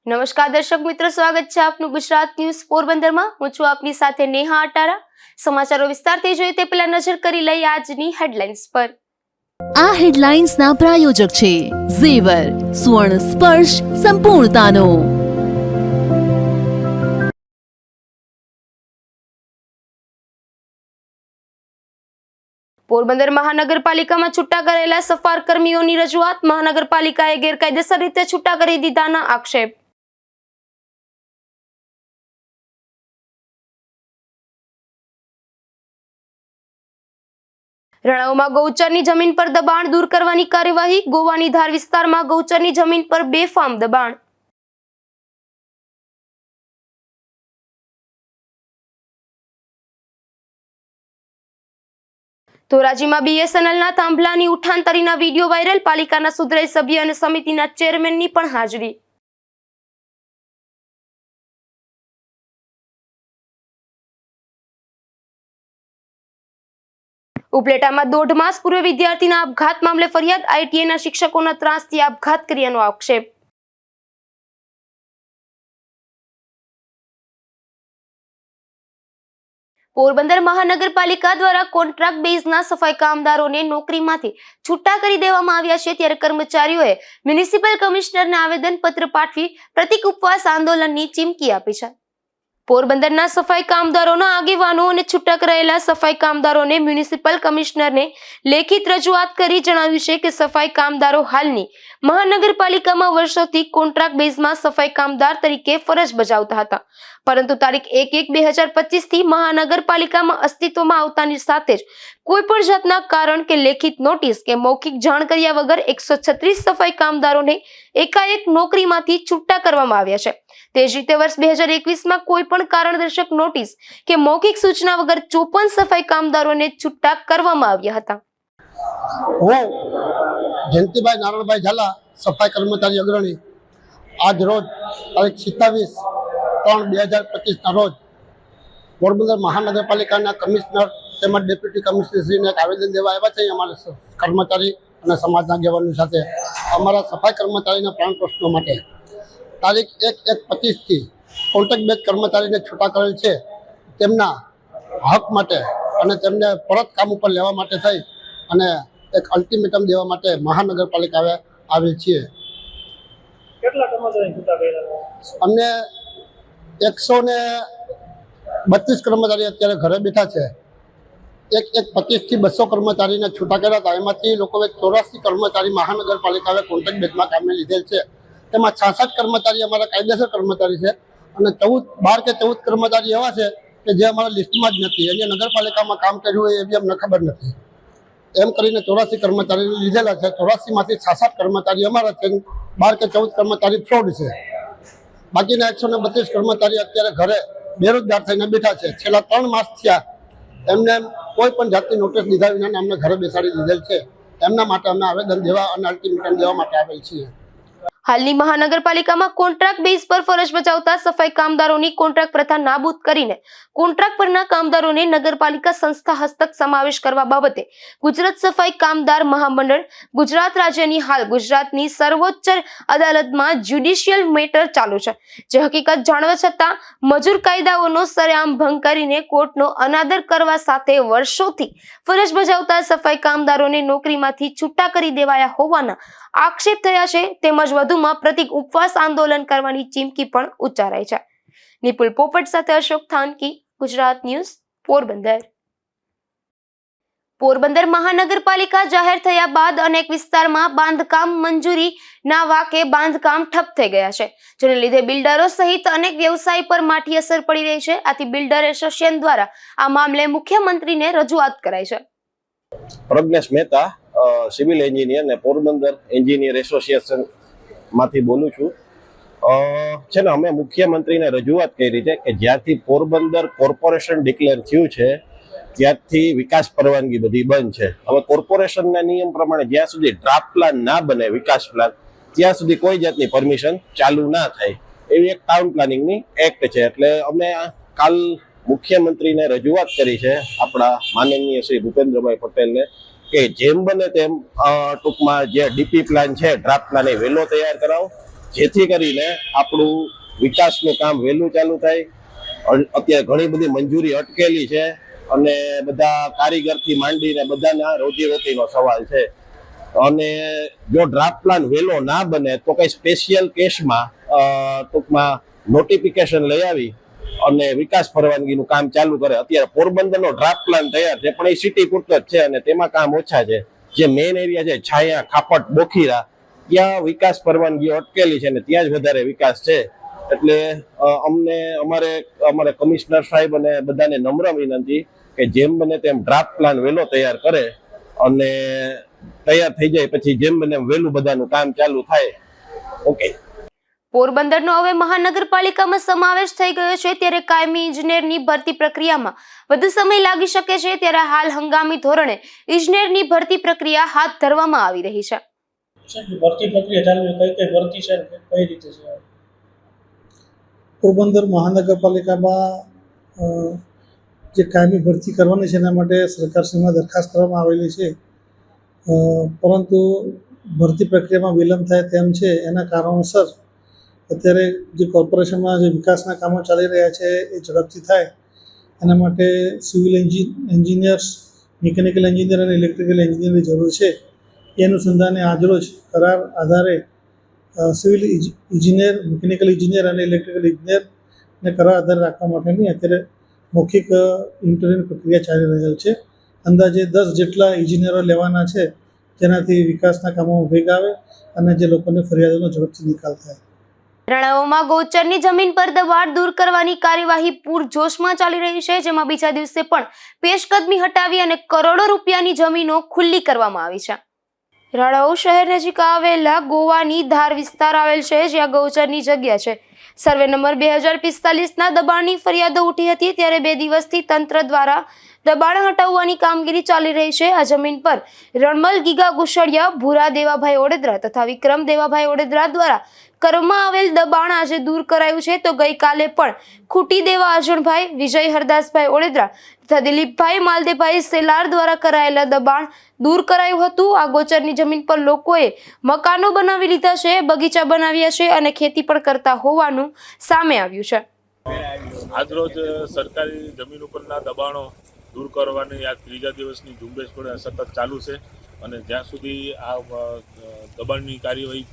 નમસ્કાર દર્શક મિત્રો, સ્વાગત છે આપનું ગુજરાત ન્યૂઝ પોરબંદરમાં। હું છું આપની સાથે નેહા અટારા। સમાચારો વિસ્તારથી જોઈએ તે પહેલા નજર કરી લઈએ આજની હેડલાઇન્સ પર। આ હેડલાઇન્સના પ્રાયોજક છે ઝેવર, સ્વર્ણ સ્પર્શ સંપૂર્ણતાનો। પોરબંદર મહાનગરપાલિકામાં છૂટા કરેલા સફાર કર્મીઓની રજૂઆત। મહાનગરપાલિકાએ ગેરકાયદેસર રીતે છૂટા કરી દીધાના આક્ષેપ। રણાઉમાં ગૌચરની જમીન પર દબાણ દૂર કરવાની કાર્યવાહી। ગોવાની ધાર વિસ્તારમાં ગૌચરની જમીન પર બેફામ દબાણ। ધોરાજીમાં BSNLના થાંભલાની ઉઠાંતરીના વિડીયો વાયરલ। પાલિકાના સુધરાઈ સભ્ય અને સમિતિના ચેરમેનની પણ હાજરી। ઉપલેટામાં 1.5 માસ પૂર્વે વિદ્યાર્થીના આપઘાત મામલે ફરિયાદ। ITIના શિક્ષકોના ત્રાસથી આપઘાત કર્યાનો આક્ષેપ। પોરબંદર મહાનગરપાલિકા દ્વારા કોન્ટ્રાક્ટ બેઝના સફાઈ કામદારોને નોકરીમાંથી છૂટા કરી દેવામાં આવ્યા છે, ત્યારે કર્મચારીઓએ મ્યુનિસિપલ કમિશનરને આવેદનપત્ર પાઠવી પ્રતિક ઉપવાસ આંદોલનની ચીમકી આપી છે। પોરબંદરના સફાઈ કામદારોના આગેવાનો અને છૂટા કરાયેલા સફાઈ કામદારોને મ્યુનિસિપલ કમિશનરને લેખિત રજૂઆત કરી જણાવ્યું છે કે સફાઈ કામદારો હાલની મહાનગરપાલિકામાં વર્ષોથી કોન્ટ્રાક્ટ બેઝમાં સફાઈ કામદાર તરીકે ફરજ બજાવતા હતા, પરંતુ તારીખ 1/1/2025 થી મહાનગરપાલિકામાં અસ્તિત્વમાં આવતાની સાથે જ કોઈ પણ જાતના કારણ કે લેખિત નોટિસ કે મૌખિક જાણ કર્યા વગર 136 સફાઈ કામદારોને એકાએક નોકરીમાંથી છૂટા કરવામાં આવ્યા છે। તે જ રીતે વર્ષ 2021માં કોઈ પણ કારણદર્શક નોટિસ કે મૌખિક સૂચના વગર 54 સફાઈ કામદારોને છૂટા કરવામાં આવ્યા હતા। હું જયંતિભાઈ નારાયણભાઈ ઝાલા, સફાઈ કર્મચારી અગ્રણી, આજ રોજ તારીખ 27/3/2025ના રોજ પોરબંદર મહાનગરપાલિકાના કમિશનર તેમજ ડેપ્યુટી કમિશનરશ્રીને એક આવેદન દેવા આવ્યા છે। અમારા કર્મચારી અને સમાજના આગેવાનો સાથે અમારા સફાઈ કર્મચારીના પ્રાણ પ્રશ્નો માટે તારીખ 1/1/25થી કોન્ટ્રાક્ટ બેઝ કર્મચારીને છૂટા કરેલ છે, તેમના હક માટે અને તેમને પરત કામ ઉપર લેવા માટે થઈ અને એક અલ્ટિમેટમ દેવા માટે મહાનગરપાલિકાએ આવેલ છીએ। કેટલા કર્મચારી છૂટા કર્યા? અમને 132 કર્મચારી અત્યારે ઘરે બેઠા છે। 1/1/25થી 200 કર્મચારીને છૂટા કર્યા હતા। એમાંથી લોકોએ 84 કર્મચારી મહાનગરપાલિકાએ કોન્ટ્રાક્ટ બેઝમાં કામે લીધેલ છે। તેમાં 66 કર્મચારી અમારા કાયદેસર કર્મચારી છે અને 12 કે 14 કર્મચારી એવા છે કે જે અમારા લિસ્ટમાં જ નથી, એને નગરપાલિકામાં કામ કર્યું હોય એવી અમને ખબર નથી। એમ કરીને 84 કર્મચારી લીધેલા છે। 84માંથી 66 કર્મચારી અમારા છે, 12 કે 14 કર્મચારી ફ્રોડ છે। બાકીના 132 કર્મચારી અત્યારે ઘરે બેરોજગાર થઈને બેઠા છે। છેલ્લા 3 માસ થયા એમને કોઈ પણ જાતની નોટિસ લીધા વિના અમને ઘરે બેસાડી દીધેલ છે। એમના માટે અમે આવેદન દેવા અને અલ્ટિમેટમ દેવા માટે આવેલ છીએ। હાલની મહાનગરપાલિકામાં કોન્ટ્રાક્ટ બેઝ પર ફરજ બજાવતા સફાઈ કામદારોની કોન્ટ્રાક્ટ પ્રથા નાબૂદ કરીને કોન્ટ્રાક્ટ પરના કામદારોને નગરપાલિકા સંસ્થા હસ્તક સમાવેશ કરવા બાબતે ગુજરાત સફાઈ કામદાર મહામંડળ ગુજરાત રાજ્યની હાલ ગુજરાતની સર્વોચ્ચ અદાલતમાં જ્યુડિશિયલ મેટર ચાલુ છે, જે હકીકત જાણવા છતાં મજૂર કાયદાઓનો સરેઆમ ભંગ કરીને કોર્ટનો અનાદર કરવા સાથે વર્ષોથી ફરજ બજાવતા સફાઈ કામદારોને નોકરીમાંથી છૂટા કરી દેવાયા હોવાના આક્ષેપ થયા છે। તેમજ વધુમાં પ્રતિક ઉપવાસ આંદોલન કરવાની ચીમકી પણ ઉચ્ચારાઈ છે। નિપુલ પોપટ સાથે અશોક થાનકી, ગુજરાત ન્યૂઝ, પોરબંદર। પોરબંદર મહાનગરપાલિકા જાહેર થયા બાદ અનેક વિસ્તારમાં બાંધકામ મંજૂરીના વાકે બાંધકામ ઠપ થઈ ગયા છે, જેને લીધે બિલ્ડરો સહિત અનેક વ્યવસાય પર માઠી અસર પડી રહી છે। આથી બિલ્ડર એસોસિએશન દ્વારા આ મામલે મુખ્યમંત્રીને રજૂઆત કરાઈ છે। પ્રજ્ઞેશ મહેતા, સિવિલ એન્જિનિયર ને પોરબંદર એન્જિનિયર એસોસિએશન માંથી બોલું છું। છે ને અમે મુખ્યમંત્રીને રજૂઆત કરી છે કે જ્યારથી પોરબંદર કોર્પોરેશન ડિક્લેર થયું છે ત્યારથી વિકાસ પરવાનગી બધી બંધ છે। હવે કોર્પોરેશનના નિયમ પ્રમાણે જ્યાં સુધી ડ્રાફ્ટ પ્લાન ના બને, વિકાસ પ્લાન, ત્યાં સુધી કોઈ જાતની પરમિશન ચાલુ ના થાય એવી એક ટાઉન પ્લાનિંગની એક્ટ છે। એટલે અમે કાલ મુખ્યમંત્રીને રજૂઆત કરી છે, આપણા માનનીય શ્રી ભૂપેન્દ્રભાઈ પટેલને, કે જેમ બને તેમ ટૂંકમાં જે ડીપી પ્લાન છે, ડ્રાફ્ટ પ્લાન, એ વહેલો તૈયાર કરાવો જેથી કરીને આપણું વિકાસનું કામ વહેલું ચાલુ થાય. અત્યારે ઘણી બધી મંજૂરી અટકેલી છે અને બધા કારીગરથી માંડીને બધાના રોજીરોટીનો સવાલ છે. અને જો ડ્રાફ્ટ પ્લાન વહેલો ના બને તો કઈ સ્પેશિયલ કેસમાં ટૂંકમાં નોટિફિકેશન લઈ આવી અને વિકાસ પરવાનગીનું કામ ચાલુ કરે. અત્યારે પોરબંદરનો ડ્રાફ્ટ પ્લાન તૈયાર છે પણ એ સિટી પૂરતો જ છે અને તેમાં કામ ઓછા છે. જે મેઇન એરિયા છે છાયા, ખાપટ, બોખીરા, ત્યાં વિકાસ પરવાનગીઓ અટકેલી છે અને ત્યાં જ વધારે વિકાસ છે. એટલે અમારે કમિશનર સાહેબ અને બધાને નમ્ર વિનંતી કે જેમ બને તેમ ડ્રાફ્ટ પ્લાન વહેલો તૈયાર કરે અને તૈયાર થઈ જાય પછી જેમ બને એમ વહેલું બધાનું કામ ચાલુ થાય. ઓકે. પોરબંદરનો હવે મહાનગરપાલિકામાં સમાવેશ થઈ ગયો છે ત્યારે કાયમી ઇજનેરની ભરતી પ્રક્રિયામાં વધુ સમય લાગી શકે છે. ત્યારે હાલ હંગામી ધોરણે ઇજનેરની ભરતી પ્રક્રિયા હાથ ધરવામાં આવી રહી છે. ભરતી પ્રક્રિયા ચાલુ છે, કઈ ભરતી છે, કઈ રીતે છે? પોરબંદર મહાનગરપાલિકામાં જે કાયમી ભરતી કરવાની છે એના માટે સરકારશ્રીમાં દરખાસ્ત કરવામાં આવેલી છે, પરંતુ ભરતી પ્રક્રિયામાં વિલંબ થાય તેમ છે. એના કારણોસર અત્યારે જે કોર્પોરેશનમાં જે વિકાસના કામો ચાલી રહ્યા છે એ ઝડપથી થાય એના માટે સિવિલ એન્જિનિયર્સ, મિકેનિકલ એન્જિનિયર અને ઇલેક્ટ્રિકલ એન્જિનિયરની જરૂર છે. એ અનુસંધાને આજરોજ કરાર આધારે સિવિલ ઇજનેર, મિકેનિકલ ઇજનેર અને ઇલેક્ટ્રિકલ ઇજનેરને કરાર આધારે રાખવા માટેની અત્યારે મૌખિક ઇન્ટરવ્યૂની પ્રક્રિયા ચાલી રહેલ છે. અંદાજે 10 જેટલા ઇજનેરો લેવાના છે જેનાથી વિકાસના કામોમાં વેગ આવે અને જે લોકોની ફરિયાદોનો ઝડપથી નિકાલ થાય. રણાવામાં ગૌચરની જમીન પર દબાણ દૂર કરવાની કાર્યવાહી પૂરજોશમાં ચાલી રહી છે, જેમાં બીજા દિવસે પણ પેશકદમી હટાવી અને કરોડો રૂપિયાની જમીનો ખુલ્લી કરવામાં આવી છે. રણાવ શહેર નજીક આવેલા ગોવાની ધાર વિસ્તાર આવેલ છે જ્યાં ગૌચરની જગ્યા છે. સર્વે નંબર 2045ના દબાણની ફરિયાદો ઉઠી હતી ત્યારે 2 દિવસથી તંત્ર દ્વારા દબાણ હટાવવાની કામગીરી ચાલી રહી છે. આ જમીન પર રણમલ ગીગા ગુસડિયા, ભૂરા દેવાભાઈ ઓડેદરા તથા વિક્રમ દેવાભાઈ ઓડેદરા દ્વારા કરવામાં આવેલ દબાણ આજે દૂર કરાયું છે. તો ગઈકાલે પણ ખૂટી દેવા અજણભાઈ, વિજય હરદાસભાઈ ઓડેદરા તથા દિલીપભાઈ માલદેભાઈ સેલાર દ્વારા કરાયેલા દબાણ દૂર કરાયું હતું. આ ગોચરની જમીન પર લોકોએ મકાનો બનાવી લીધા છે, બગીચા બનાવ્યા છે અને ખેતી પણ કરતા હોવાનું સામે આવ્યું છે. આજરોજ સરકારી જમીન ઉપરના દબાણો દૂર કરવાની આ 3જા દિવસની ઝુંબેશ પણ સતત ચાલુ છે અને જ્યાં સુધી આ દબાણની કાર્યવાહી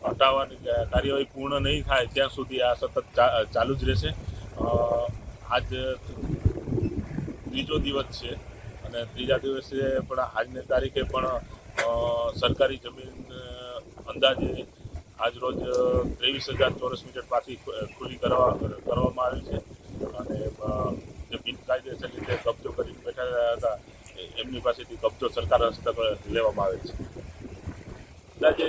હટાવવાની કાર્યવાહી પૂર્ણ નહીં થાય ત્યાં સુધી આ સતત ચાલુ જ રહેશે. આજ 3જો દિવસ છે અને 3જા દિવસે પણ આજની તારીખે પણ સરકારી જમીન અંદાજે આજરોજ 23,000 ચોરસ મીટર પાછી ખુલ્લી કરવામાં આવી છે અને જે બિનકાયદેસર રીતે કબજો કરી બેઠા હતા એમની પાસેથી કબજો સરકાર હસ્તક લેવામાં આવે છે. અંદાજે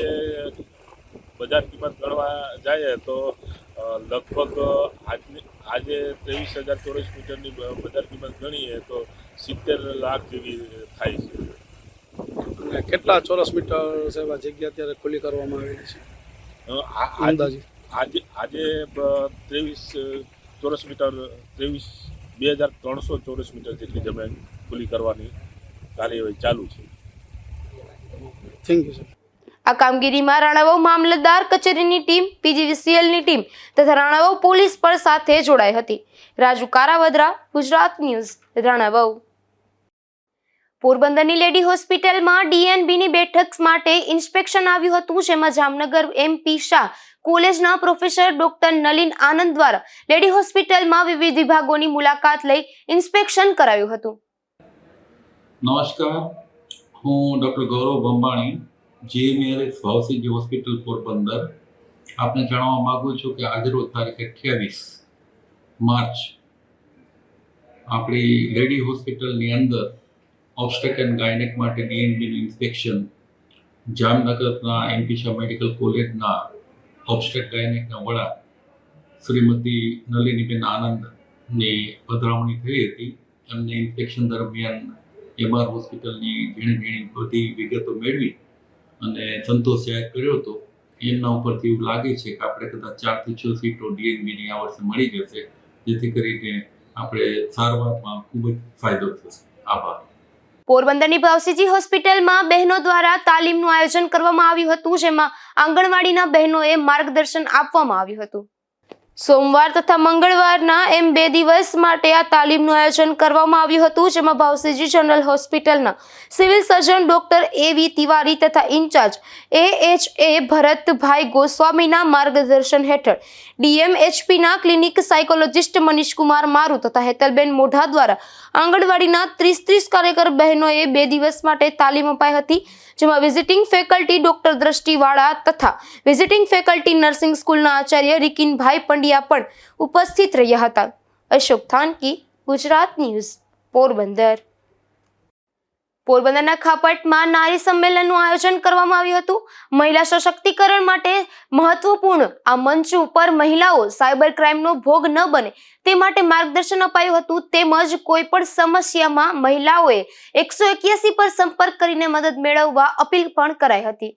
બજાર કિંમત ગણવા જાય તો લગભગ આજે 23,000 ચોરસ મીટરની બજાર કિંમત ગણીએ તો 70 લાખ જેવી થાય છે. કેટલા ચોરસ મીટર સેવા જગ્યા અત્યારે ખુલ્લી કરવામાં આવેલી છે? આજે 23 ચોરસ મીટર 2,300 ચોરસ મીટર જેટલી જમીન ખુલ્લી કરવાની કાર્યવાહી ચાલુ છે. Thank you sir. આ કામગીરીમાં રાણાવાવ મામલતદાર કચેરીની ટીમ, પીજીવીસીએલની ટીમ તથા રાણાવાવ પોલીસ પણ સાથે જોડાઈ હતી. રાજુ કારાવદરા, ગુજરાત ન્યૂઝ, રાણાવાવ. પોરબંદરની લેડી હોસ્પિટલમાં ડીએનબીની બેઠક માટે ઇન્સ્પેક્શન આવ્યું હતું, જેમાં જામનગર એમપી શાહ કોલેજના પ્રોફેસર ડોક્ટર નલિન આનંદ દ્વારા લેડી હોસ્પિટલમાં વિવિધ વિભાગોની મુલાકાત લઈ ઇન્સ્પેક્શન કરાયું હતું. નમસ્કાર, હું ડૉક્ટર ગૌરવ બંબાણી, જીએમઆરએસ ભાવસિંહ હોસ્પિટલ પોરબંદર. આપને જણાવવા માગું છું કે આજરોજ તારીખ 28 માર્ચ આપણી લેડી હોસ્પિટલની અંદર ઓબ્સ્ટેક એન્ડ ગાયનેક માટે ડીએનબીનું ઇન્સ્પેક્શન જામનગરના એમપી શાહ મેડિકલ કોલેજના ઓબ્સ્ટેક ગાયનેકના વડા શ્રીમતી નલિનીબેન આનંદની પધરામણી થઈ હતી. એમને ઇન્સ્પેક્શન દરમિયાન એમઆર હોસ્પિટલની ઝીણી બધી વિગતો મેળવી અને સંતોષ જાહેર કર્યો હતો. એમના ઉપરથી એવું લાગે છે કે આપણે કદાચ 4 થી 6 સીટો ડીએનબીની આ વર્ષે મળી જશે, જેથી કરીને આપણે સારવારમાં ખૂબ જ ફાયદો થશે. આભાર. પોરબંદરની ભાવસીજી હોસ્પિટલમાં બહેનો દ્વારા તાલીમનું આયોજન કરવામાં આવ્યું હતું, જેમાં આંગણવાડીના બહેનોએ માર્ગદર્શન આપવામાં આવ્યું હતું. સોમવાર તથા મંગળવારના એમ 2 દિવસ માટે આ તાલીમનું આયોજન કરવામાં આવ્યું હતું, જેમાં ભાવસીજી જનરલ હોસ્પિટલના civil surgeon doctor A.V. Tiwari તથા ઇન્ચાર્જ AHA ભરતભાઈ ગોસ્વામીના માર્ગદર્શન હેઠળ DMHPના ક્લિનિક સાયકોલોજિસ્ટ મનીષકુમાર મારુ તથા હેતલબેન મોઢા દ્વારા આંગણવાડીના 30 કાર્યકર બહેનોએ 2 દિવસ માટે તાલીમ અપાઈ હતી, જેમાં વિઝિટિંગ ફેકલ્ટી ડોક્ટર દ્રષ્ટિવાળા તથા વિઝિટિંગ ફેકલ્ટી નર્સિંગ સ્કૂલના આચાર્ય રિકિનભાઈ પંડ્યા પણ ઉપસ્થિત રહ્યા હતા. અશોક થાનકી, ગુજરાત ન્યૂઝ, પોરબંદર. પોરબંદરના ખાપટમાં નારી સંમેલનનું આયોજન કરવામાં આવ્યું હતું. મહિલા સશક્તિકરણ માટે મહત્વપૂર્ણ આ મંચ ઉપર મહિલાઓ સાયબર ક્રાઇમનો ભોગ ન બને તે માટે માર્ગદર્શન અપાયું હતું, તેમજ કોઈ પણ સમસ્યામાં મહિલાઓએ 181 પર સંપર્ક કરીને મદદ મેળવવા અપીલ પણ કરાઈ હતી.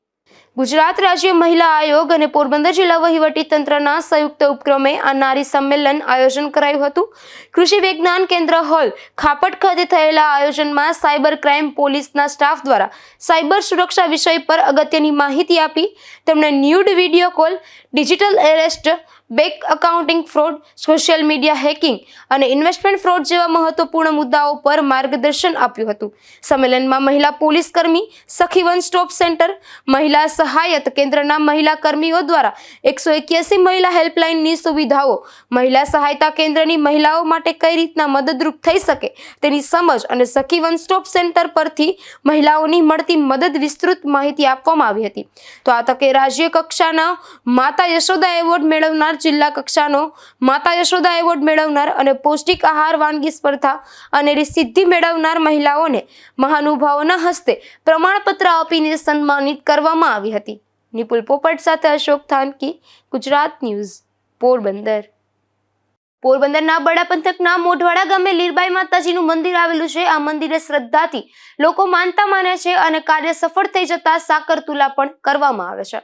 ગુજરાત રાજ્ય મહિલા આયોગ અને પોરબંદર જિલ્લા વહીવટી તંત્રના સંયુક્ત ઉપક્રમે આ નારી સંમેલન આયોજન કરાયું હતું. કૃષિ વિજ્ઞાન કેન્દ્ર હોલ ખાપટ ખાતે થયેલા આયોજનમાં સાયબર ક્રાઇમ પોલીસના સ્ટાફ દ્વારા સાયબર સુરક્ષા વિષય પર અગત્યની માહિતી આપી. તેમણે nude video call, digital arrest, bank accounting fraud, social media hacking અને ઇન્વેસ્ટમેન્ટ ફ્રોડ જેવા મહત્વપૂર્ણ મુદ્દાઓ પર માર્ગદર્શન આપ્યું હતું. સંમેલનમાં મહિલા પોલીસ કર્મી, સખી વન સ્ટોપ સેન્ટર, મહિલા સહાયત કેન્દ્રના મહિલા કર્મીઓ દ્વારા 181 મહિલા હેલ્પલાઇનની સુવિધાઓ, મહિલા સહાયતા કેન્દ્રની મહિલાઓ માટે કઈ રીતના મદદરૂપ થઈ શકે તેની સમજ અને સખી વન સ્ટોપ સેન્ટર પરથી મહિલાઓની મળતી મદદ વિસ્તૃત માહિતી આપવામાં આવી હતી. તો આ તકે રાજ્ય કક્ષાના માતા યશોદા એવોર્ડ મેળવનાર, જિલ્લા કક્ષાનો માતા યશોદા એવોર્ડ મેળવનાર અને પૌષ્ટિક આહાર વાનગી સ્પર્ધા અને સિદ્ધિ મેળવનાર મહિલાઓને મહાનુભાવોના હસ્તે પ્રમાણપત્ર આપીને સન્માનિત કરવામાં આવી હતી. નિપુલ પોપટ સાથે અશોક થાનકી, ગુજરાત ન્યૂઝ, પોરબંદર. પોરબંદરના બડા પંથકના મોઢવાડા ગામે લીરબાઈ માતાજીનું મંદિર આવેલું છે. આ મંદિરે શ્રદ્ધાથી લોકો માનતા માને છે અને કાર્ય સફળ થઈ જતા સાકર તુલા પણ કરવામાં આવે છે.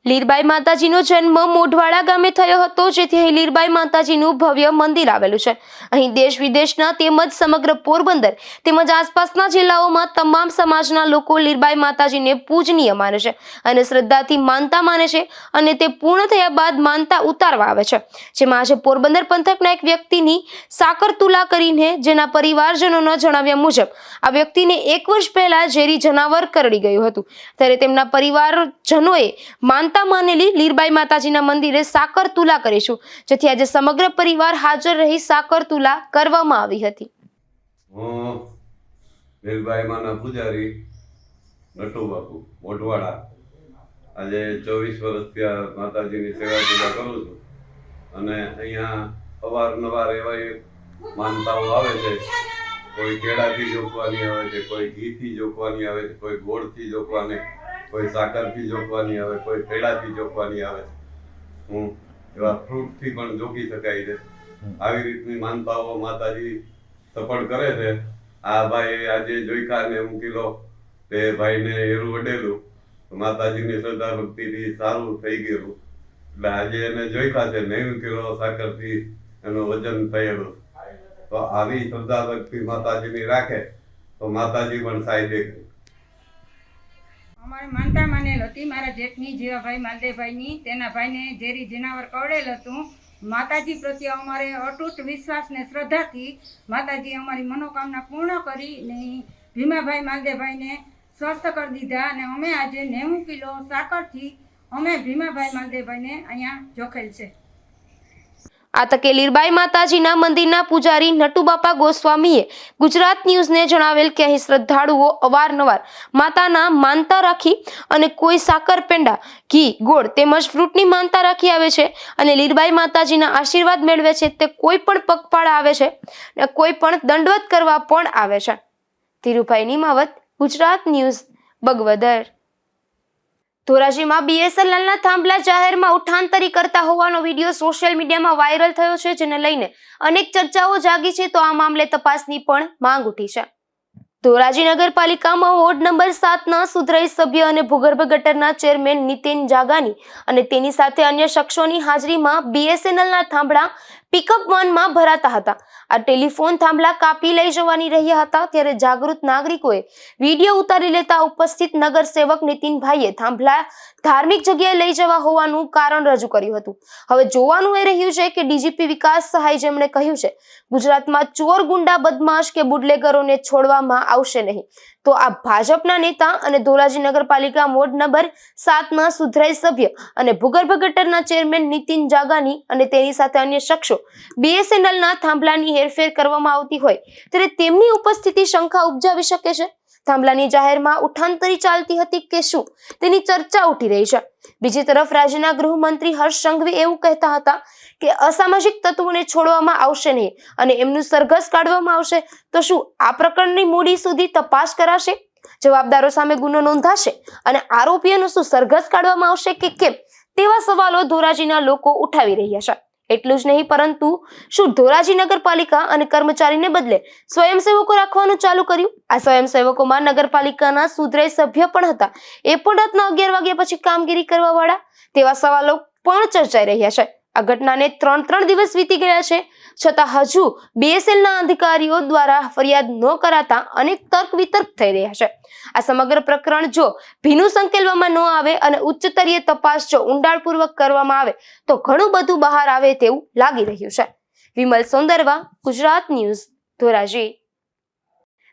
લીરબાઈ માતાજીનો જન્મ મોઢવાડા ગામે થયો હતો, જેથી અહીં લીરબાઈ માતાજીનું ભવ્ય મંદિર આવેલું છે. અહીં દેશ વિદેશના તેમજ સમગ્ર પોરબંદર તેમજ આસપાસના જિલ્લાઓમાં તમામ સમાજના લોકો લીરબાઈ માતાજીને પૂજનીય માને છે અને શ્રદ્ધાથી માનતા માને છે અને તે પૂર્ણ થયા બાદ માનતા ઉતારવા આવે છે. જેમાં આજે પોરબંદર પંથકના એક વ્યક્તિની સાકર તુલા કરીને, જેના પરિવારજનોના જણાવ્યા મુજબ આ વ્યક્તિને 1 વર્ષ પહેલા ઝેરી જનાવર કરડી ગયું હતું, ત્યારે તેમના પરિવારજનોએ માનતા માનેલી લીરબાઈ માતાજીના મંદિરે સાકર તુલા કરીશું, જેથી આજે સમગ્ર પરિવાર હાજર રહી સાકર તુલા કરવામાં આવી હતી. હું લીરબાઈ માના પૂજારી નટુ બાપુ મોઢવાડા આજે 24 વર્ષથી આ માતાજીની સેવા પૂજા કરું છું અને અહીંયા અવારનવાર એવા માનતાઓ આવે છે. કોઈ કેળાથી જોખવાની આવે છે, કોઈ ઘીથી જોખવાની આવે છે, કોઈ ગોળથી જોખવાની, કોઈ સાકરથી જોખવાની આવે, કોઈ પેડાથી જોખવાની આવે છે. એવા ફ્રૂટથી પણ જોખી શકાય છે. આવી રીતની માનતાઓ માતાજી સફળ કરે છે. આ ભાઈ આજે જોઈકા ને મૂકી લો તે ભાઈને એરું વડેલું, માતાજીની શ્રદ્ધા ભક્તિથી સારું થઈ ગયેલું, એટલે આજે એને જોઈકા છે 90 કિલો સાકરથી એનું વજન થયેલું. તો આવી શ્રદ્ધા ભક્તિ માતાજીની રાખે તો માતાજી પણ સહાય દે. અમારે માનતા માનેલ હતી મારા જેઠની જીવાભાઈ માલદેવભાઈની, તેના ભાઈને ઝેરી જનાવર કરડેલ હતું. માતાજી પ્રત્યે અમારે અતૂટ વિશ્વાસ ને શ્રદ્ધાથી માતાજી અમારી મનોકામના પૂર્ણ કરી ને ભીમાભાઈ માલદેવભાઈને સ્વસ્થ કરી દીધા અને અમે આજે 90 કિલો સાકરથી અમે ભીમાભાઈ માલદેવભાઈને અહીંયા જોખેલ છે. આ તકે લીરબાઈ માતાજીના મંદિરના પૂજારી નટુબાપા ગોસ્વામીએ ગુજરાત ન્યૂઝને જણાવેલ કે અહીં શ્રદ્ધાળુઓ અવારનવાર માતાના માનતા રાખી અને કોઈ સાકર પેંડા, ઘી, ગોળ તેમજ ફ્રૂટની માનતા રાખી આવે છે અને લીરબાઈ માતાજીના આશીર્વાદ મેળવે છે. તે કોઈ પણ પગપાળા આવે છે અને કોઈ પણ દંડવત કરવા પણ આવે છે. ધીરુભાઈ નિમાવત, ગુજરાત ન્યૂઝ, બગવદર. ધોરાજીમાં BSNLના થાંભલા જાહેરમાં ઉઠાંતરી કરતા હોવાનો વિડીયો સોશિયલ મીડિયામાં વાયરલ થયો છે, જેને લઈને અનેક ચર્ચાઓ જાગી છે. તો આ મામલે તપાસની પણ માંગ ઉઠી છે. ધોરાજી નગરપાલિકામાં વોર્ડ નંબર 7ના સુધરાઈ સભ્ય અને ભૂગર્ભ ગટરના ચેરમેન નીતિન જાગાની અને તેની સાથે અન્ય શખ્સોની હાજરીમાં BSNLના થાંભલા પિકઅપ વાનમાં ભરાતા હતા. આ ટેલિફોન થાંભલા કાપી લઈ જવાની રહ્યા હતા ત્યારે જાગૃત નાગરિકોએ વિડીયો ઉતારી લેતા ઉપસ્થિત નગરસેવક નીતિનભાઈએ થાંભલા ધાર્મિક જગ્યાએ લઈ જવા હોવાનું કારણ રજૂ કર્યું હતું. હવે જોવાનું એ રહ્યું છે કે ડીજીપી વિકાસ સહાય જેમણે કહ્યું છે ગુજરાતમાં ચોર, ગુંડા, બદમાશ કે બુટલેગરોને છોડવામાં આવશે નહીં, તો આ ભાજપના નેતા અને ધોરાજી નગરપાલિકા વોર્ડ નંબર 7ના સુધરાઈ સભ્ય અને ભૂગર્ભ ગટરના ચેરમેન નીતિન જાગાની અને તેની સાથે અન્ય શખ્સો BSNLના થાંભલાની હેરફેર કરવામાં આવતી હોય ત્યારે તેમની ઉપસ્થિતિ શંકા ઉપજાવી શકે છે. થાંભલાની જાહેરમાં ઉઠાંતરી ચાલતી હતી કે શું તેની ચર્ચા ઉઠી રહી છે. બીજી તરફ રાજ્યના ગૃહમંત્રી હર્ષ સંઘવી એવું કહેતા હતા કે અસામાજિક તત્વોને છોડવામાં આવશે નહીં અને એમનું સરઘસ કાઢવામાં આવશે, તો શું આ પ્રકરણની મૂડી સુધી તપાસ કરાશે, જવાબદારો સામે ગુનો નોંધાશે અને આરોપીઓનું શું સરઘસ કાઢવામાં આવશે કે કેમ, તેવા સવાલો ધોરાજીના લોકો ઉઠાવી રહ્યા છે. એટલું જ નહીં પરંતુ શું ધોરાજી નગરપાલિકા અને કર્મચારીને બદલે સ્વયંસેવકો રાખવાનું ચાલુ કર્યું? આ સ્વયંસેવકોમાં નગરપાલિકાના સુધરાઈ સભ્ય પણ હતા, એ પણ રાતના 11 વાગ્યા પછી કામગીરી કરવા વાળા, તેવા સવાલો પણ ચર્ચાઈ રહ્યા છે. આ ઘટનાને 3 દિવસ વીતી ગયા છે છતાં હજુ BSNLના અધિકારીઓ દ્વારા ફરિયાદ ન કરાતા અનેક તર્ક વિતર્ક થઈ રહ્યા છે. આ સમગ્ર પ્રકરણ જો ભીનું સંકેલવામાં ન આવે અને ઉચ્ચસ્તરીય તપાસ જો ઊંડાણપૂર્વક કરવામાં આવે તો ઘણું બધું બહાર આવે તેવું લાગી રહ્યું છે. વિમલ સોંદરવા, ગુજરાત ન્યૂઝ, ધોરાજી.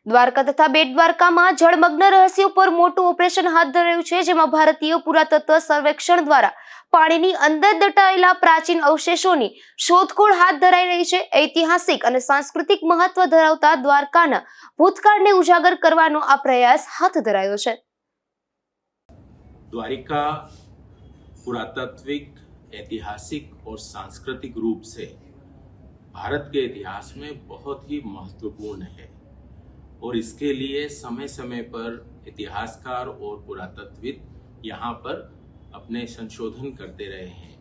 દ્વારકા તથા બેટ દ્વારકામાં જળમગ્ન રહસ્યો પર મોટું ઓપરેશન હાથ ધરાયું છે, જેમાં ભારતીય પુરાતત્વ સર્વેક્ષણ દ્વારા પાણીની અંદર દટાયેલા પ્રાચીન અવશેષોની શોધખોળ હાથ ધરાઈ રહી છે. ઐતિહાસિક અને સાંસ્કૃતિક મહત્વ ધરાવતા દ્વારકાના ભૂતકાળને ઉજાગર કરવાનો આ પ્રયાસ હાથ ધરાયો છે. द्वारिका पुरातात्विक, ऐतिहासिक और सांस्कृतिक रूप से भारत के इतिहास में बहुत ही महत्वपूर्ण है और इसके लिए समय समय पर इतिहासकार और पुरातत्वविद यहाँ पर अपने संशोधन करते रहे हैं.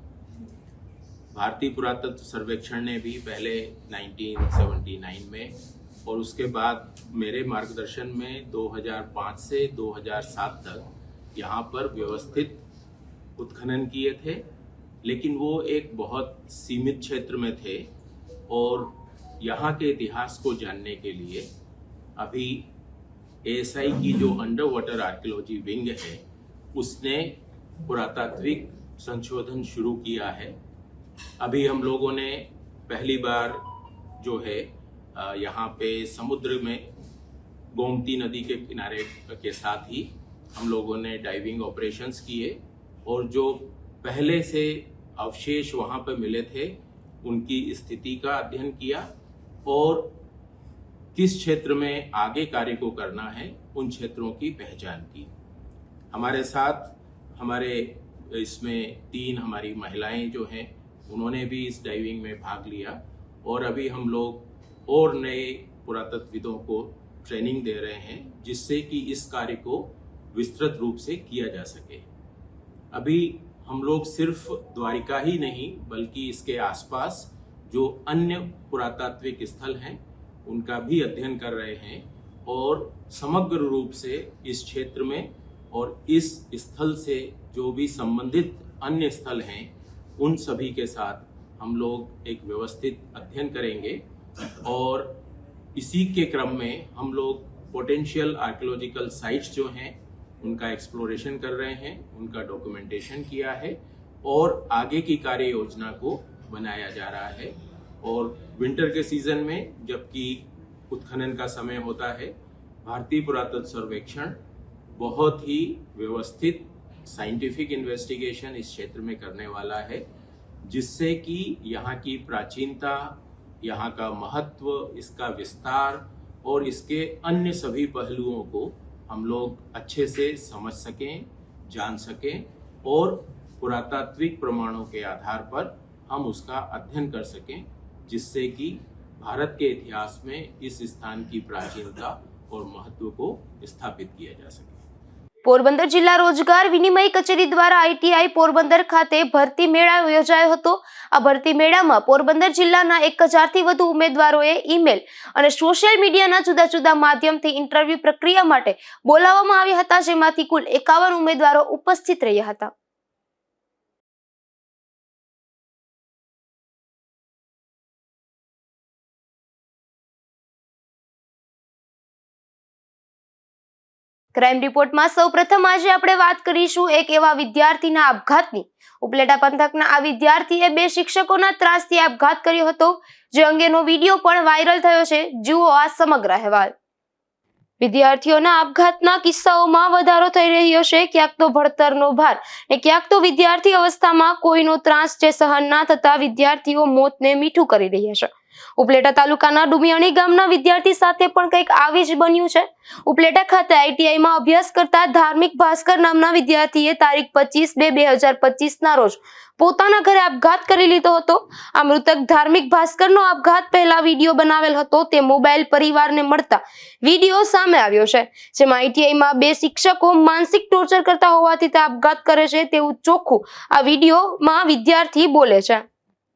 भारतीय पुरातत्व सर्वेक्षण ने भी पहले 1979 में और उसके बाद मेरे मार्गदर्शन में 2005 से 2007 तक यहाँ पर व्यवस्थित उत्खनन किए थे, लेकिन वो एक बहुत सीमित क्षेत्र में थे और यहाँ के इतिहास को जानने के लिए अभी ASI की जो अंडर वाटर आर्कियोलॉजी विंग है उसने पुरातात्विक संशोधन शुरू किया है. अभी हम लोगों ने पहली बार जो है यहाँ पे समुद्र में गोमती नदी के किनारे के साथ ही हम लोगों ने डाइविंग ऑपरेशंस किए और जो पहले से अवशेष वहाँ पे मिले थे उनकी स्थिति का अध्ययन किया और किस क्षेत्र में आगे कार्य को करना है उन क्षेत्रों की पहचान की. हमारे साथ हमारे इसमें 3 हमारी महिलाएं जो हैं उन्होंने भी इस डाइविंग में भाग लिया और अभी हम लोग और नए पुरातत्वविदों को ट्रेनिंग दे रहे हैं जिससे कि इस कार्य को विस्तृत रूप से किया जा सके. अभी हम लोग सिर्फ द्वारिका ही नहीं बल्कि इसके आसपास जो अन्य पुरातात्विक स्थल हैं उनका भी अध्ययन कर रहे हैं और समग्र रूप से इस क्षेत्र में और इस स्थल से जो भी संबंधित अन्य स्थल हैं उन सभी के साथ हम लोग एक व्यवस्थित अध्ययन करेंगे और इसी के क्रम में हम लोग पोटेंशियल आर्कियोलॉजिकल साइट्स जो हैं उनका एक्सप्लोरेशन कर रहे हैं, उनका डॉक्यूमेंटेशन किया है और आगे की कार्य योजना को बनाया जा रहा है. और विंटर के सीजन में जबकि उत्खनन का समय होता है, भारतीय पुरातत्व सर्वेक्षण बहुत ही व्यवस्थित साइंटिफिक इन्वेस्टिगेशन इस क्षेत्र में करने वाला है जिससे कि यहाँ की प्राचीनता, यहाँ का महत्व, इसका विस्तार और इसके अन्य सभी पहलुओं को हम लोग अच्छे से समझ सकें, जान सकें और पुरातात्विक प्रमाणों के आधार पर हम उसका अध्ययन कर सकें जिससे कि भारत के इतिहास में इस स्थान की प्राचीनता और महत्व को स्थापित किया जा सके. પોરબંદર જિલ્લા રોજગાર વિનિમય કચેરી દ્વારા ITI પોરબંદર ખાતે ભરતી મેળા યોજાયો હતો. આ ભરતી મેળામાં પોરબંદર જિલ્લાના 1000થી વધુ ઉમેદવારોએ ઈમેલ અને સોશિયલ મીડિયાના જુદા જુદા માધ્યમથી ઇન્ટરવ્યુ પ્રક્રિયા માટે બોલાવવામાં આવ્યા હતા, જેમાંથી કુલ 51 ઉમેદવારો ઉપસ્થિત રહ્યા હતા. ક્રાઇમ રિપોર્ટમાં સૌપ્રથમ આજે આપણે વાત કરીશું એક એવા વિદ્યાર્થીના આપઘાતની. ઉપલેટા પંથકના આ વિદ્યાર્થીએ 2 શિક્ષકોના ત્રાસથી આપઘાત કર્યો હતો, જે અંગેનો વિડીયો પણ વાયરલ થયો છે. જુઓ આ સમગ્ર અહેવાલ. વિદ્યાર્થીઓના આપઘાતના કિસ્સાઓમાં વધારો થઈ રહ્યો છે. ક્યાંક તો ભણતરનો ભાર ને ક્યાંક તો વિદ્યાર્થી અવસ્થામાં કોઈનો ત્રાસ જે સહન ના થતા વિદ્યાર્થીઓ મોતને મીઠું કરી રહ્યા છે. ઉપલેટા તાલુકાના ડુમિયાણી ગામના વિદ્યાર્થી સાથે પણ કંઈક આવી જ બન્યું છે. ઉપલેટા ખાતે આઈટીઆઈમાં અભ્યાસ કરતા ધાર્મિક ભાસ્કર નામના વિદ્યાર્થીએ તારીખ 25/2/2025 ના રોજ પોતાના ઘરે આપઘાત કરી લીધો હતો. આ મૃતક ધાર્મિક ભાસ્કરનો આપઘાત પહેલા વિડીયો બનાવેલ હતો, તે મોબાઈલ પરિવારને મળતા વિડીયો સામે આવ્યો છે, જેમાં આઈટીઆઈમાં 2 શિક્ષકો માનસિક ટોર્ચર કરતા હોવાથી તે આપઘાત કરે છે તેવું ચોખ્ખું આ વિડીયોમાં વિદ્યાર્થી બોલે છે.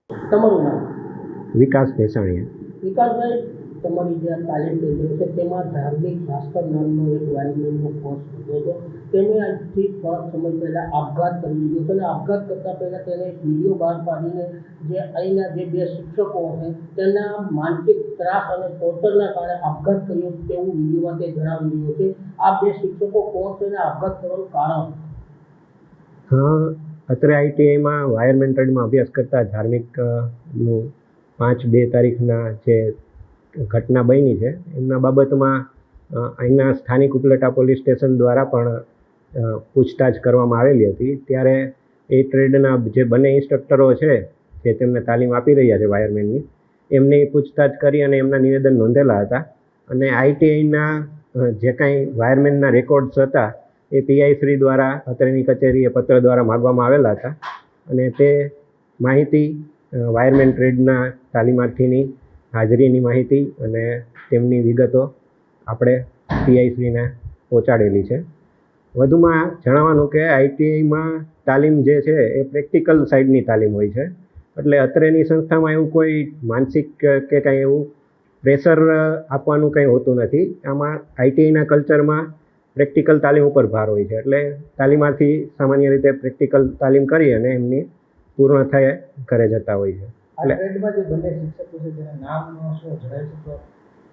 તમારું નામ? વિકાસ ભેસાણીયા. વિકાસભાઈ, તમારી જે તાલીમ કેન્દ્ર છે તેમાં ધાર્મિક ભાસ્કર નામનો એક વાયરમેનનો કોર્સ હતો હતો. તેને આજથી થોડાક સમય પહેલાં આપઘાત કરી લીધો હતો અને આપઘાત કરતાં પહેલાં તેને એક વિડીયો બહાર પાડીને જે અહીંના જે 2 શિક્ષકો છે તેના માનસિક ત્રાસ અને ટોર્ચરના કારણે આપઘાત કર્યો તેવું વિડીયોમાં તે જણાવી રહ્યો છે. આ 2 શિક્ષકો કોણ છે અને આપઘાત કરવાનું કારણ? હા, અત્રે આઈટીઆઈમાં વાયરમેન ટ્રેડમાં અભ્યાસ કરતા ધાર્મિકનું 5/2 તારીખના જે ઘટના બની છે એમના બાબતમાં અહીંના સ્થાનિક ઉપલેટા પોલીસ સ્ટેશન દ્વારા પણ પૂછતાછ કરવામાં આવેલી હતી. ત્યારે એ ટ્રેડના જે બંને ઇન્સ્ટ્રક્ટરો છે જે તેમને તાલીમ આપી રહ્યા છે વાયરમેનની, એમની પૂછતાછ કરી અને એમના નિવેદન નોંધેલા હતા. અને આઈટીઆઈના જે કાંઈ વાયરમેનના રેકોર્ડ્સ હતા એ પીઆઈ શ્રી દ્વારા અત્રેની કચેરીએ પત્ર દ્વારા માગવામાં આવેલા હતા. અને તે માહિતી વાયરમેન ટ્રેડના તાલીમાર્થીની હાજરીની માહિતી અને તેમની વિગતો આપણે પીઆઈશ્રીને પહોંચાડેલી છે. વધુમાં જણાવવાનું કે આઈટીઆઈમાં તાલીમ જે છે એ પ્રેક્ટિકલ સાઇડની તાલીમ હોય છે, એટલે અત્રેની સંસ્થામાં એવું કોઈ માનસિક કે કાંઈ એવું પ્રેશર આપવાનું કંઈ હોતું નથી. આમાં આઈટીઆઈના કલ્ચરમાં પ્રેક્ટિકલ તાલીમ ઉપર ભાર હોય છે, એટલે તાલીમાર્થી સામાન્ય રીતે પ્રેક્ટિકલ તાલીમ કરી અને એમની પૂર્ણ થઈ ઘરે જતા હોય છે.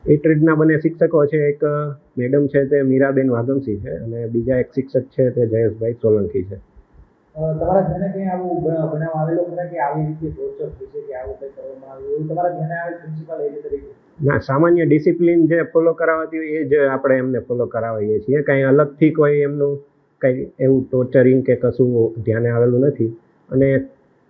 એ ટ્રેડના બંને શિક્ષકો છે, એક મેડમ છે તે મીરાબેન વાઘમસી છે અને બીજા એક શિક્ષક છે તે જયેશભાઈ સોલંકી છે. તમારા ધ્યાને કંઈ આવું બનાવ આવેલો ખરા કે આવી રીતે ટોર્ચર થઈ છે કે આવું કંઈ કરવામાં આવ્યું એવું તમારા ધ્યાને આવે પ્રિન્સિપાલ એ તરીકે? ના, સામાન્ય ડિસિપ્લિન જે ફોલો કરાવતી હોય એ જ આપણે એમને ફોલો કરાવીએ છીએ. કાંઈ અલગથી કોઈ એમનું કંઈ એવું ટોર્ચરિંગ કે કશું ધ્યાને આવેલું નથી. અને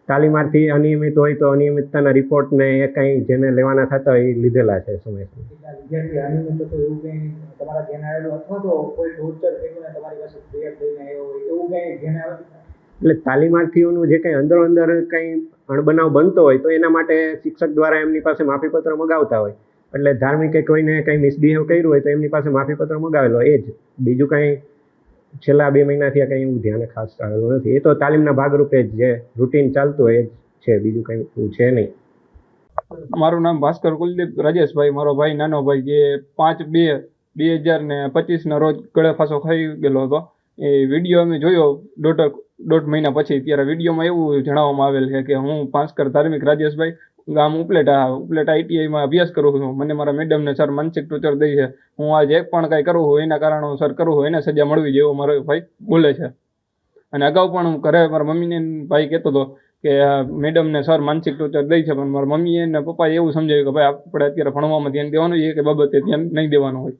તાલીમાર્થી અનિયમિત હોય તો અનિયમિતતાના રિપોર્ટને એ કંઈ જેને લેવાના થતા હોય એ લીધેલા છે સમયસર. વિદ્યાર્થી અનિયમિત તો એવું કંઈ તમારા ધ્યાને આવેલું અથવા તો કોઈ ટોર્ચર કર્યું ને તમારી પાસે ફરિયાદ લઈને આવ્યો હોય એવું કંઈ ધ્યાને આવેલું? એટલે તાલીમાર્થીઓનું જે કંઈ અંદરો અંદર કંઈ અણબનાવ બનતો હોય તો એના માટે શિક્ષક દ્વારા એમની પાસે માફીપત્ર મગાવતા હોય. એટલે ધાર્મિકે કોઈને કંઈ મિસબિહેવ કર્યું હોય તો એમની પાસે માફીપત્ર મગાવેલો એ જ. બીજું કાંઈ છેલ્લા 2 મહિનાથી કંઈ એવું ધ્યાને ખાસ આવેલું નથી. એ તો તાલીમના ભાગરૂપે જ જે રૂટીન ચાલતું હોય એ જ છે, બીજું કંઈ એવું છે નહીં. મારું નામ ભાસ્કર કુલદીપ રાજેશભાઈ, મારો ભાઈ નાનો ભાઈ જે 5/2/2025 રોજ ગળે ફાંસો ખાઈ ગયેલો હતો. એ વિડીયો અમે જોયો દોઢ મહિના પછી. ત્યારે વિડીયોમાં એવું જણાવવામાં આવેલ છે કે હું ભાસ્કર ધાર્મિક રાજેશભાઈ, ગામ ઉપલેટા આઈટીઆઈમાં અભ્યાસ કરું છું. મને મારા મેડમને સર માનસિક ટોર્ચર દઈ છે. હું આજે એક પણ કાંઈ કરું છું એના કારણોસર કરું છું, એને સજા મળવી જોઈએ એવું મારો ભાઈ બોલે છે. અને અગાઉ પણ હું ઘરે મારા મમ્મીને ભાઈ કહેતો હતો કે મેડમને સર માનસિક ટોર્ચર દઈ છે, પણ મારા મમ્મીએ અને પપ્પાએ એવું સમજાવ્યું કે ભાઈ આપણે અત્યારે ભણવામાં ધ્યાન દેવાનું છે કે બાબતે ધ્યાન નહીં દેવાનું હોય.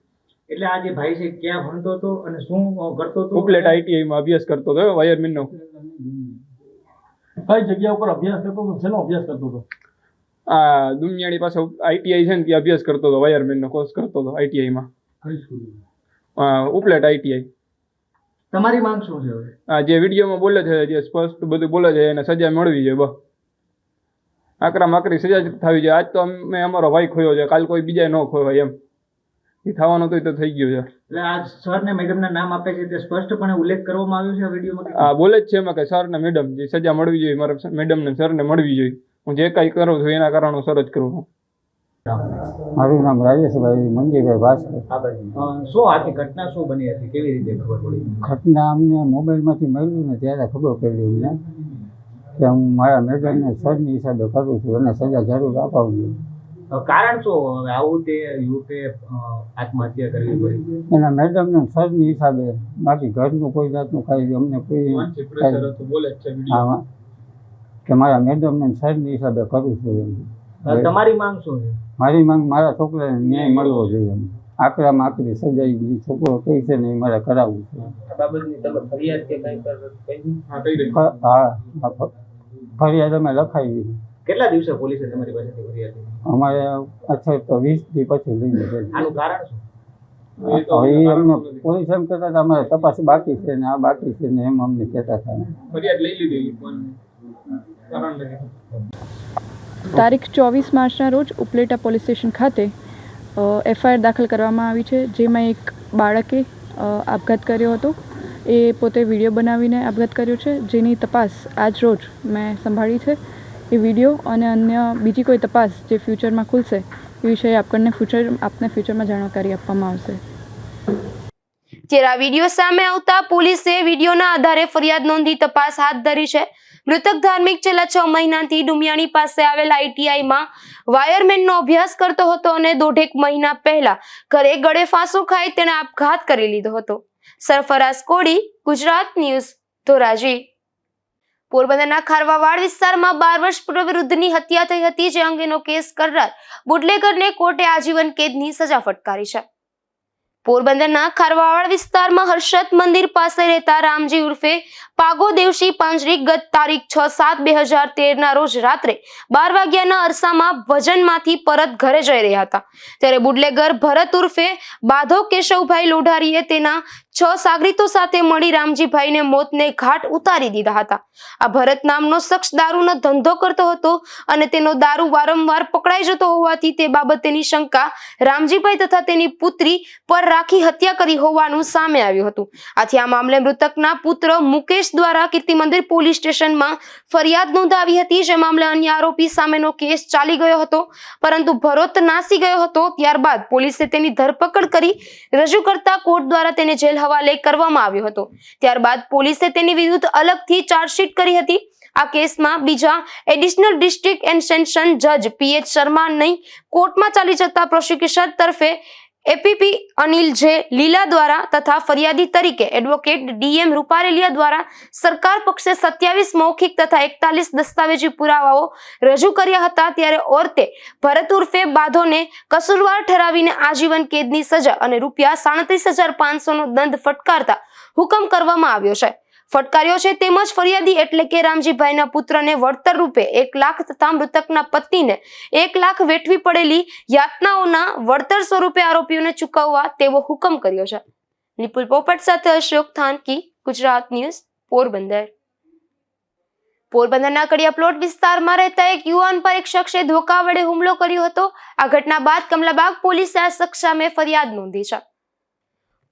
એટલે આ જે ભાઈ છે ક્યાં ભણતો હતો અને શું કરતો હતો? ઉપલેટા આઈટીઆઈમાં અભ્યાસ કરતો હતો, વાયરમેનનો. કઈ જગ્યા ઉપર અભ્યાસ કરતો હતો? શેનો અભ્યાસ કરતો હતો? આ દુનિયાની પાસે આઈટીઆઈ છે ને ત્યાં અભ્યાસ કરતો હતો, વાયરમેનનો કોર્સ કરતો હતો આઈટીઆઈમાં. કઈ સ્કૂલ? ઉપલેટા આઈટીઆઈ. તમારી માંગ શું છે હવે? જે વિડીયોમાં બોલે છે, જે સ્પષ્ટ બધું બોલે છે એને સજા મળવી જોઈએ. બસ આકરામાં આકરી સજા જ થવી જોઈએ. આજ તો અમે અમારો ભાઈ ખોયો છે, કાલ કોઈ બીજા ન ખોવાય એમ. એ થવાનું તો થઈ ગયું છે. એટલે આ સર ને મેડમના નામ આપે છે તે સ્પષ્ટપણે ઉલ્લેખ કરવામાં આવ્યો છે આ વિડીયોમાં? હા, બોલે જ છે એમાં કે સર ને મેડમ જે સજા મળવી જોઈએ, મારા મેડમ ને સર ને મળવી જોઈએ. હું જે કાંઈ કરું છું એના કારણોસર જ કરું છું. મારું નામ રાજેશભાઈ મંજીભાઈ ભાસ્કર. શું આખી ઘટના શું બની હતી, કેવી રીતે ખબર પડી? ઘટના અમને મોબાઈલમાંથી મળ્યું ને ત્યારે ખબર પડી અમને કે હું મારા મેડમને સરની હિસાબે કરું છું અને સજા જરૂર અપાવજો. કારણ શું હવે આવું તે યુવકે આત્મહત્યા કરવી પડી? એના મેડમને સરની હિસાબે, બાકી ઘરનું કોઈ જાતનું કાંઈ અમને કોઈ હા કે મારા મેડમને સરની હિસાબે કરું છું એમ. તમારી માંગ શું છે? મારી માંગ મારા છોકરાને ન્યાય મળવો જોઈએ એમ. આકરામાં આકરી સજાઈ ગઈ છોકરો કહે છે ને એ મારે કરાવવું છે. આ બાબતની તમે ફરિયાદ કે કંઈ હા ફરિયાદ અમે લખાવી. કેટલા દિવસે પોલીસે તમારી પાસેથી ફરિયાદ લીધી? અમારે અત્યારે તો 20 દી પછી લઈને ગઈ. આનું કારણ શું? હવે અમને પોલીસ એમ કહેતા હતા અમારે તપાસ બાકી છે ને આ બાકી છે ને એમ અમને કહેતા હતા. ફરિયાદ લઈ લીધી પણ તારીખ 24 માર્ચના રોજ ઉપલેટા પોલીસ સ્ટેશન ખાતે એફઆઈઆર દાખલ કરવામાં આવી છે, જેમાં એક બાળકે આપઘાત કર્યો હતો. એ પોતે વિડીયો બનાવીને આપઘાત કર્યો છે, જેની તપાસ આજ રોજ મેં સંભાળી છે. એ વિડીયો અને અન્ય બીજી કોઈ તપાસ જે ફ્યુચરમાં ખુલશે એ વિષয়ে આપને ફ્યુચરમાં જાણકારી આપવામાં આવશે. ત્યારે આ વિડીયો સામે આવતા પોલીસે વિડીયોના આધારે ફરિયાદ નોંધી તપાસ હાથ ધરી છે. મૃતક ધાર્મિક છેલ્લા 6 મહિનાથી ડુમિયાણી પાસે આવેલા આઈટીઆઈમાં વાયરમેનનો અભ્યાસ કરતો હતો અને 1.5 મહિના પહેલા ઘરે ગળે ફાંસો ખાઈ તેણે આપઘાત કરી લીધો હતો. સરફરાઝ કોડી, ગુજરાત ન્યૂઝ, ધોરાજી. પોરબંદરના ખારવાવાડ વિસ્તારમાં 12 વર્ષ પૂર્વ વૃદ્ધની હત્યા થઈ હતી, જે અંગેનો કેસ કરનાર બુટલેગરને કોર્ટે આજીવન કેદની સજા ફટકારી છે. પોરબંદરના ખારવાવાડ વિસ્તારમાં હર્ષદ મંદિર પાસે રહેતા રામજી ઉર્ફે પાગો દેવશી પાંજરી ગત તારીખ 6/7/2013 રોજ રાત્રે 12 વાગ્યાના અરસામાં ભજનમાંથી પરત ઘરે જઈ રહ્યા હતા, ત્યારે બુટલેગર ભરત ઉર્ફે બાધો કેશવભાઈ લોઢારીએ તેના 6 સાગરીતો સાથે મળી રામજીભાઈને મોતને ઘાટ ઉતારી દીધા હતા. આ ભરત નામનો શખ્સ દારૂનો ધંધો કરતો હતો અને તેનો દારૂ વારંવાર પકડાઈ જતો હોવાથી તે બાબતેની શંકા રામજીભાઈ તથા તેની પુત્રી પર રાખી હત્યા કરી હોવાનું સામે આવ્યું હતું. આથી આ મામલે મૃતકના પુત્ર મુકેશ દ્વારા કીર્તિ મંદિર પોલીસ સ્ટેશનમાં ફરિયાદ નોંધાવી હતી, જે મામલે અન્ય આરોપી સામેનો કેસ ચાલી ગયો હતો, પરંતુ ભરત નાસી ગયો હતો. ત્યારબાદ પોલીસે તેની ધરપકડ કરી રજૂ કરતા કોર્ટ દ્વારા તેને જેલ હવાલે કરવામાં આવ્યો હતો. ત્યારબાદ પોલીસે તેની વિરુદ્ધ અલગથી ચાર્જશીટ કરી હતી. આ કેસમાં બીજા એડિશનલ ડિસ્ટ્રિક્ટ એન્ડ સેશન જજ પીએચ શર્માની કોર્ટમાં ચાલી જતા પ્રોસિક્યુશન તરફે એપીપી અનિલ જે લીલા દ્વારા તથા ફરિયાદી તરીકે એડવોકેટ ડીએમ રૂપારેલિયા દ્વારા સરકાર પક્ષે 27 મૌખિક તથા 41 દસ્તાવેજી પુરાવાઓ રજૂ કર્યા હતા. ત્યારે ઓરતે ભરત ઉર્ફે બાધોને કસૂરવાર ઠરાવીને આજીવન કેદની સજા અને ₹37,500 નો દંડ ફટકારતા હુકમ કરવામાં આવ્યો છે. ફટકાર્યો છે. તેમજ ફરિયાદી એટલે કે રામજીભાઈના પુત્રને વળતર રૂપે 1 લાખ તથા મૃતકના પત્નીને 1 લાખ વેઠવી પડેલી યાતનાઓના વળતર સ્વરૂપે આરોપીઓને ચૂકવવા તેવો હુકમ કર્યો છે. નિપુલ પોપટ સાથે અશોક થાનકી, ગુજરાત ન્યૂઝ, પોરબંદર. પોરબંદરના કડિયા પ્લોટ વિસ્તારમાં રહેતા એક યુવાન પર એક શખ્સે ધોકા વડે હુમલો કર્યો હતો. આ ઘટના બાદ કમલાબાગ પોલીસે આ શખ્સ સામે ફરિયાદ નોંધી છે.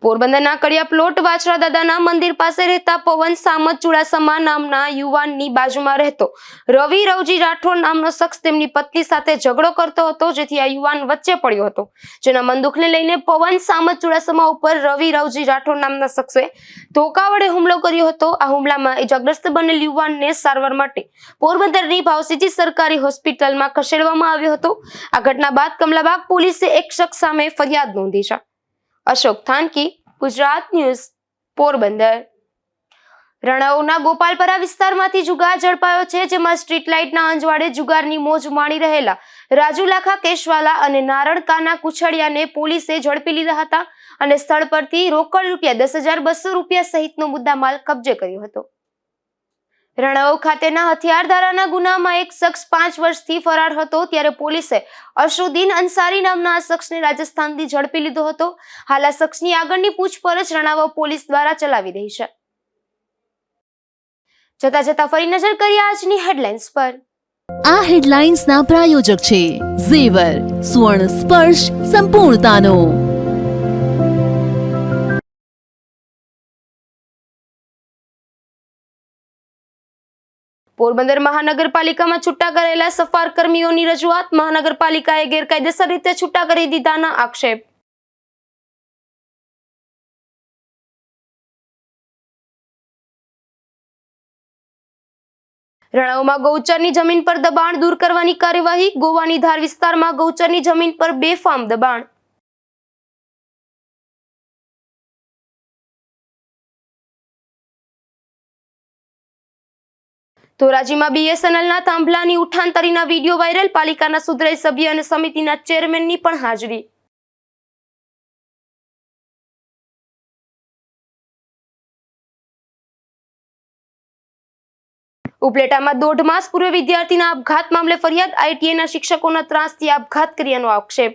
પોરબંદરના કડિયા પ્લોટ વાછરા દાદાના મંદિર પાસે રહેતા પવન સામત ચુડાસમા નામના યુવાનની બાજુમાં રહેતો રવિ રવજી રાઠોડ નામનો શખ્સ તેમની પત્ની સાથે ઝઘડો કરતો હતો, જેથી આ યુવાન વચ્ચે પડ્યો હતો, જેના મનદુખને લઈને પવન સામત ચુડાસમા ઉપર રવિ રવજી રાઠોડ નામના શખ્સે ધોકા વડે હુમલો કર્યો હતો. આ હુમલામાં ઇજાગ્રસ્ત બનેલ યુવાનને સારવાર માટે પોરબંદરની ભાવસીજી સરકારી હોસ્પિટલમાં ખસેડવામાં આવ્યો હતો. આ ઘટના બાદ કમલાબાગ પોલીસે એક શખ્સ સામે ફરિયાદ નોંધી છે. અશોક થાનકી, ગુજરાત ન્યૂઝ, પોરબંદર. રણાઉના ગોપાલપરા વિસ્તારમાંથી જુગાર ઝડપાયો છે, જેમાં સ્ટ્રીટ લાઇટના અંજવાડે જુગારની મોજ માણી રહેલા રાજુ લાખા કેશવાલા અને નારણ કાના કુછડિયાને પોલીસે ઝડપી લીધા હતા અને સ્થળ પરથી રોકડ ₹10,200 સહિતનો મુદ્દામાલ કબજે કર્યો હતો. રણાઉ ખાતેના હથિયારધારાના ગુનામાં એક શખ્સ 5 વર્ષથી ફરાર હતો, ત્યારે પોલીસે અશરુદ્દીન અંસારી નામના આ શખ્સને રાજસ્થાનથી ઝડપી લીધો હતો. હાલ આ શખ્સની આગળની પૂછપરછ રણાઉ પોલીસ દ્વારા ચલાવી રહી છે. જતા જતા ફરી નજર કરીએ આજની હેડલાઇન્સ પર. આ હેડલાઇન્સના પ્રાયોજક છે ઝેવર, સુવર્ણ સ્પર્શ સંપૂર્ણતાનો. પોરબંદર મહાનગરપાલિકામાં છૂટા કરેલા સફાર કર્મીઓની રજૂઆત. મહાનગરપાલિકાએ ગેરકાયદેસર રીતે છૂટા કરી દીધાના આક્ષેપ. રણાઉમાં ગૌચરની જમીન પર દબાણ દૂર કરવાની કાર્યવાહી. ગોવાની ધાર વિસ્તારમાં ગૌચરની જમીન પર બેફામ દબાણ. ધોરાજીમાં BSNLના થાંભલાની ઉઠાંતરીના વિડીયો વાયરલ. પાલિકાના સુધરાઈ સભ્ય અને સમિતિના ચેરમેનની પણ હાજરી. ઉપલેટામાં 1.5 માસ પૂર્વે વિદ્યાર્થીના આપઘાત મામલે ફરિયાદ. ITIના શિક્ષકોના ત્રાસથી આપઘાત કર્યાનો આક્ષેપ.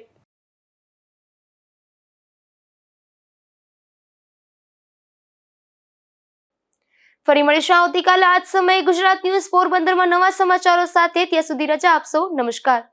ફરી મળીશું આવતીકાલે આ જ સમયે ગુજરાત ન્યૂઝ પોરબંદરમાં નવા સમાચારો સાથે. ત્યાં સુધી રજા આપશો. નમસ્કાર.